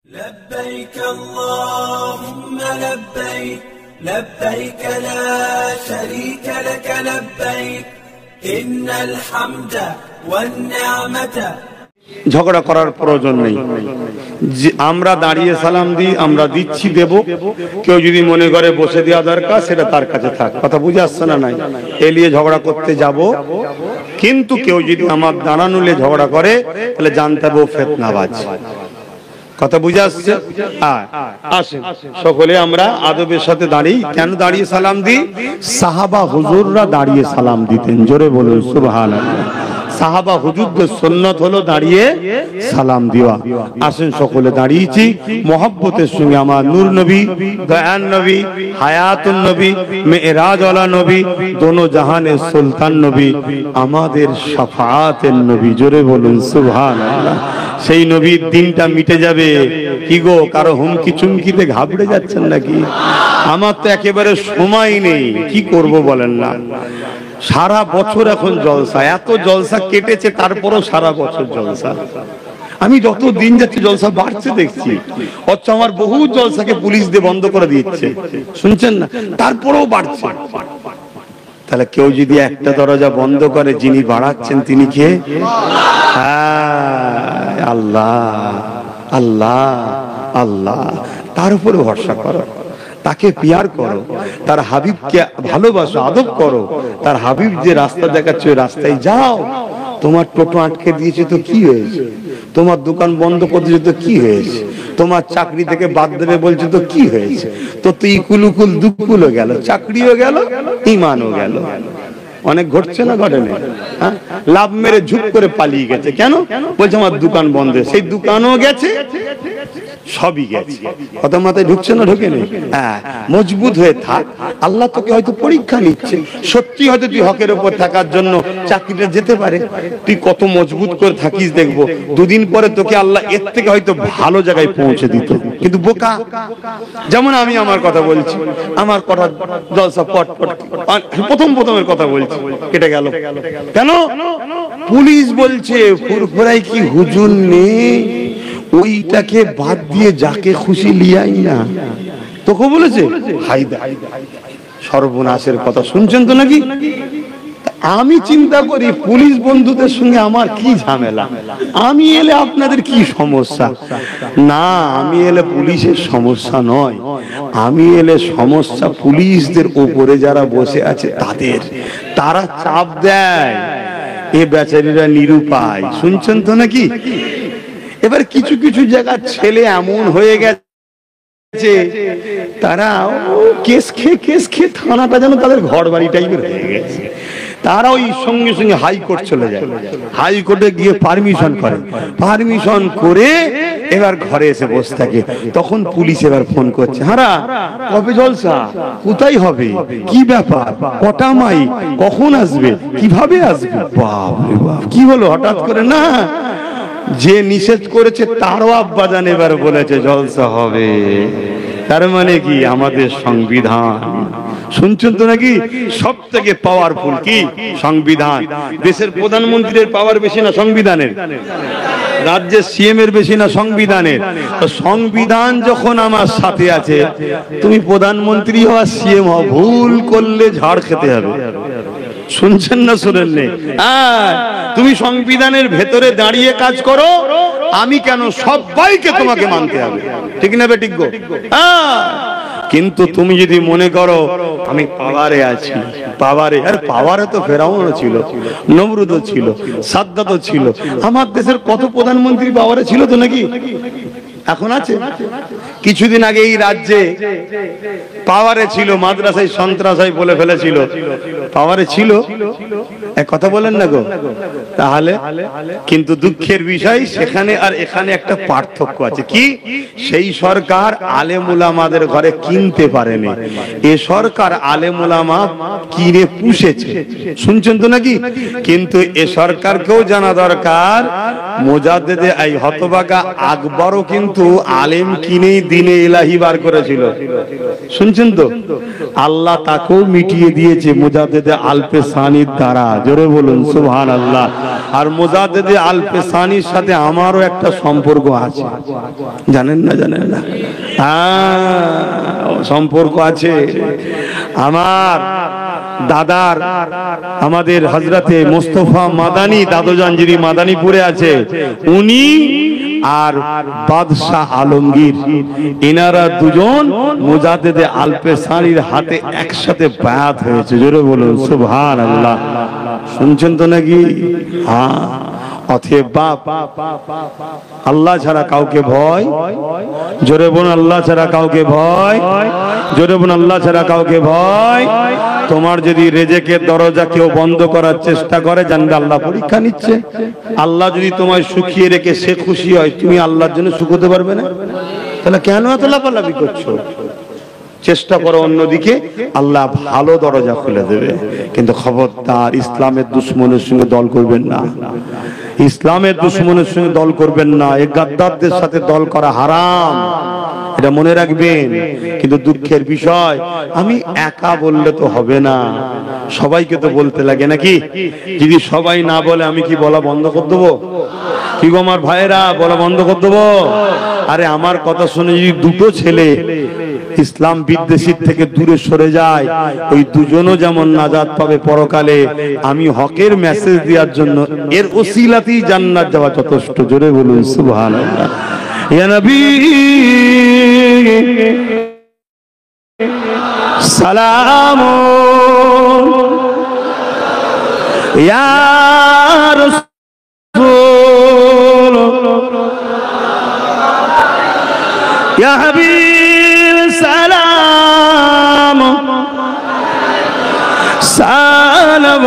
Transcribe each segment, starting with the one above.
لبيك اللهم لبيك لبيك لا شريك لك لبيك إن الحمد والنعمة ঝগড়া করার প্রয়োজন নেই। আমরা দাঁড়িয়ে সালাম দিই, আমরা দিচ্ছি দেব। কেউ যদি মনে করে বসে দেওয়া দরকার, সেটা তার কাছে থাক। কথা বুঝে আসছে না? নাই এলিয়ে ঝগড়া করতে যাব, কিন্তু কেউ যদি আমার দাঁড়ানো নিয়ে ঝগড়া করে, তাহলে জানতে হবে ও ফিতনাবাজ। কথা বুঝে আসছে? হ্যাঁ, আসেন সকলে আমরা আদবের সাথে দাঁড়িয়ে। কেন দাঁড়িয়ে সালাম দিই? সাহাবা হুজুররা দাঁড়িয়ে সালাম দিতেন। জোরে বলুন সুবহানাল্লাহ। সাহাবা হুজুরদের সুন্নাত হলো দাঁড়িয়ে সালাম দেওয়া। আসেন সকলে দাঁড়িয়েছি মহব্বতের সঙ্গে আমার নূর নবী, দয়ান নবী, হায়াতুন নবী, মেরাজওয়ালা নবী, দোনো জাহানের সুলতান নবী, আমাদের শাফাআতের নবী। জোরে বলুন সুবহানাল্লাহ। সেই নবীর দিনটা মিটে যাবে। কি গো, কারো হুমকি চুমকিতে ঘাবড়ে যাচ্ছেন নাকি? আমার তো একেবারে সময় নেই, কি করব বলেন না। সারা বছর এখন জলসা, এত জলসা কেটেছে, তারপরও সারা বছর জলসা। আমি যত দিন যাচ্ছে জলসা বাড়ছে দেখছি, অথচ আমার বহু জলসাকে পুলিশ দিয়ে বন্ধ করে দিচ্ছে, শুনছেন না? তারপরেও বাড়ছে। তাহলে কেউ যদি একটা দরজা বন্ধ করে, যিনি বাড়াচ্ছেন তিনি কে? আল্লাহ আল্লাহ আল্লাহ। তার উপরে ভরসা করো, তাকে পিয়ার করো, তার হাবিবকে ভালোবাসো, আদব করো। তার হাবিব যে রাস্তা দেখাচ্ছে ওই রাস্তায় যাও। তোমার টোটো আটকে দিয়েছে তো কি হয়েছে? তোমার দোকান বন্ধ করে দিয়েছে তো কি হয়েছে? তোমার চাকরি থেকে বাদ দেবে বলছে তো কি হয়েছে? তো তুই কুলুকুল দুকুলও গেল, চাকরিও গেল, ইমানও গেল। অনেক ঘটছে না? ঘটে না? লাভ মেরে ঝুপ করে পালিয়ে গেছে। কেন? বলছে আমার দোকান বন্ধ। সেই দোকানও গেছে, সবই গেছে। কথা মাথায় ঢুকছে না? ঢোকে নেই? হ্যাঁ, মজবুত হয়ে থাক। আল্লাহ তোকে হয়তো পরীক্ষা নিচ্ছে। সত্যি হয়তো তুই হকের উপর থাকার জন্য চাকরিটা যেতে পারে। তুই কত মজবুত করে থাকিস দেখবো, দুদিন পরে তোকে আল্লাহ এর থেকে হয়তো ভালো জায়গায় পৌঁছে দিত। কিন্তু বোকা, যেমন আমি আমার কথা বলছি, আমার কথা জলসা পট পট প্রথমের কথা বলছি, কেটে গেল। কেন? পুলিশ বলছে ফুরফুরাই কি হুজুর নেই, ওইটাকে বাদ দিয়ে যাকে খুশি লিয়াই না। তোকে বলেছে হাইদা, সর্বনাশের কথা শুনছেন তো নাকি? আমি চিন্তা করি পুলিশ বন্ধুদের সঙ্গে আমার কি ঝামেলা, আমি এলে আপনাদের কি সমস্যা? না, আমি এলে পুলিশের সমস্যা নয়, আমি এলে সমস্যা পুলিশদের উপরে যারা বসে আছে তাদের। তারা চাপ দেয়, এ বেচারীরা নিরুপায়। শুনছেন তো নাকি? এবার কিছু কিছু জায়গার ছেলে এমন হয়ে গেছে, তারা কেস খেয়ে থানাটা যেন তাদের ঘর বাড়ি টাইপের হয়ে গেছে। তারা ওই সঙ্গে সঙ্গে হাইকোর্ট চলে যায়, হাইকোর্টে গিয়ে পারমিশন করে, পারমিশন করে এবার ঘরে এসে বসে থাকে। তখন পুলিশ এবার ফোন করছে, হারা কবে জলসা, কোথায় হবে, কি ব্যাপার, কটা মাই, কখন আসবে, কিভাবে আসবে? বাপ রে বাপ, কি হলো হঠাৎ করে? না, যে নিষেধ করেছে তারও আব্বাজান এবার বলেছে জলসা হবে। তার মানে কি? আমাদের সংবিধান। শুনছেন তো নাকি? সব থেকে পাওয়ারফুল কি? সংবিধান। দেশের প্রধানমন্ত্রীর পাওয়ার বেশি না সংবিধানের? রাজ্যের সিএম এর বেশি না সংবিধানের? তো সংবিধান যখন আমার সাথে আছে, তুমি প্রধানমন্ত্রী হওয়া সিএম হও, ভুল করলে ঝাড় খেতে হবে। শুনছেন না? শুনেন নেই? তুমি সংবিধানের ভেতরে দাঁড়িয়ে কাজ করো, আমি কেন, সবাইকে তোমাকে মানতে হবে। ঠিক না বেঠিক গো? কিন্তু তুমি যদি মনে করো আমি পাওয়ারে আছি, পাওয়ারে, আর পাওয়ারে তো ফেরাউনও ছিল, নমরুদও ছিল, সাদ্দাতও ছিল। আমার দেশের কত প্রধানমন্ত্রী পাওয়ারে ছিল তো নাকি? এখন আছে? কিছুদিন আগে এই রাজ্যে পাওয়ারে ছিল, মাদ্রাসায় সন্ত্রাসায় বলে ফেলেছিল, পাওয়ারে ছিল। এক কথা বলেন না গো? তাহলে কিন্তু দুঃখের বিষয়, সেখানে আর এখানে একটা পার্থক্য আছে। কি? সেই সরকার আলেম উলামাদের ঘরে কিনতে পারেনি, এ সরকার আলেম উলামা কিনে পুষেছে। শুনছেন তো নাকি? কিন্তু এ সরকারকেও জানা দরকার, মুজাদ্দিদে এই হতভাগা আকবরও কিন্তু আলেম কিনেই দিনে ইলাহি বার করেছিল। শুনছেন তো? আল্লাহ তাকেও মিটিয়ে দিয়েছে মুজাদ্দিদে আলপে সানির দ্বারা। জোরে বলুন সুবহানাল্লাহ। আর মুজাদ্দিদে আল পেসানির সাথে আমারও একটা সম্পর্ক আছে, জানেন না? জানেন না? সম্পর্ক আছে। আমার দাদার, আমাদের হযরতে মুস্তাফা মাদানী দাদুজান যিনি মাদানীপুরে আছে, উনি আর বাদশাহ আলমগীর, এনারা দুজন মুজাদ্দিদে আল পেসানির হাতে একসাথে বায়াত হয়েছে। জোরে বলুন সুবহানাল্লাহ। শুনছেন তো নাকি? হ্যাঁ। অতএব বাপ, আল্লাহ ছাড়া কাউকে ভয়, জোরে বলুন আল্লাহ ছাড়া কাউকে ভয়, জোরে বলুন আল্লাহ ছাড়া কাউকে ভয়। তোমার যদি রেজেকের দরজা কেউ বন্ধ করার চেষ্টা করে, জানবে আল্লাহ পরীক্ষা নিচ্ছে। আল্লাহ যদি তোমায় সুখিয়ে রেখে সে খুশি হয়, তুমি আল্লাহর জন্য সুখ হতে পারবে না? তাহলে কেন এত লাফালাফি করছো? চেষ্টা করো অন্যদিকে, আল্লাহ ভালো দরজা খুলে দেবে। কিন্তু খবরদার ইসলামের দুশমনের সঙ্গে দল করবেন না, ইসলামের দুশমনের সঙ্গে দল করবেন না। এই গাদ্দারদের সাথে দল করা হারাম, এটা মনে রাখবেন। কিন্তু দুঃখের বিষয়, আমি একা বললে তো হবে না, সবাইকে তো বলতে লাগে নাকি? যদি সবাই না বলে আমি কি বলা বন্ধ করে দেবো? কি গো আমার ভাইয়েরা, বলা বন্ধ করে দেবো? আরে আমার কথা শুনে যদি দুটো ছেলে ইসলাম বিদ্বেষীর থেকে দূরে সরে যায়, ওই দুজনও যেমন নাজাত পাবে পরকালে, আমি হকের মেসেজ দেওয়ার জন্য এর ওসিলাতেই জান্নাত যাওয়া যথেষ্ট। জোরে বলুন সুবহানাল্লাহ। ইয়া নবী সালাম, ইয়া রাসূল, ইয়া হাবিব সালাম, সালাম,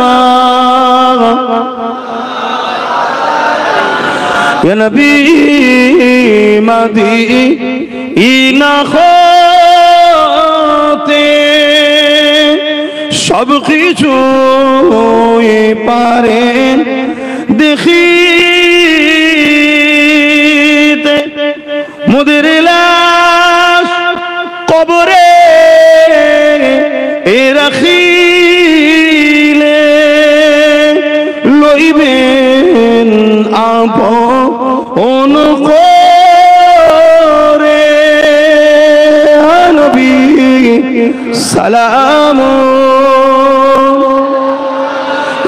ইয়া নবী মদিনা হতে সব কিছু পারেন দেখিতে, মোদের লাশ কবরে রাখিলে লইবেন আপন করে। নবী সালাম,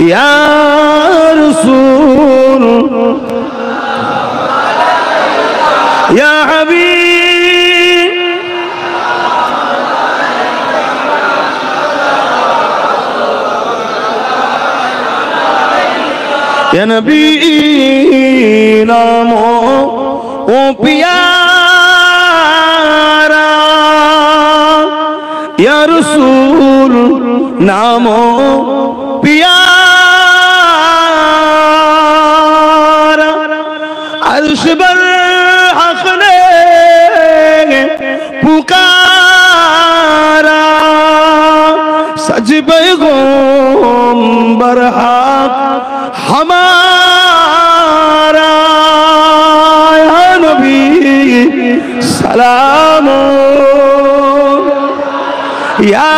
ইয়া রাসূল, ইয়া হাবিব, ইয়া নবী নাম ও পিয়ারা, ইয়া রাসূল নাম পিয়ারা। আরশ বর হক ने पुकारा, सज पैगंबर हक हमारा। या नबी सलाम, या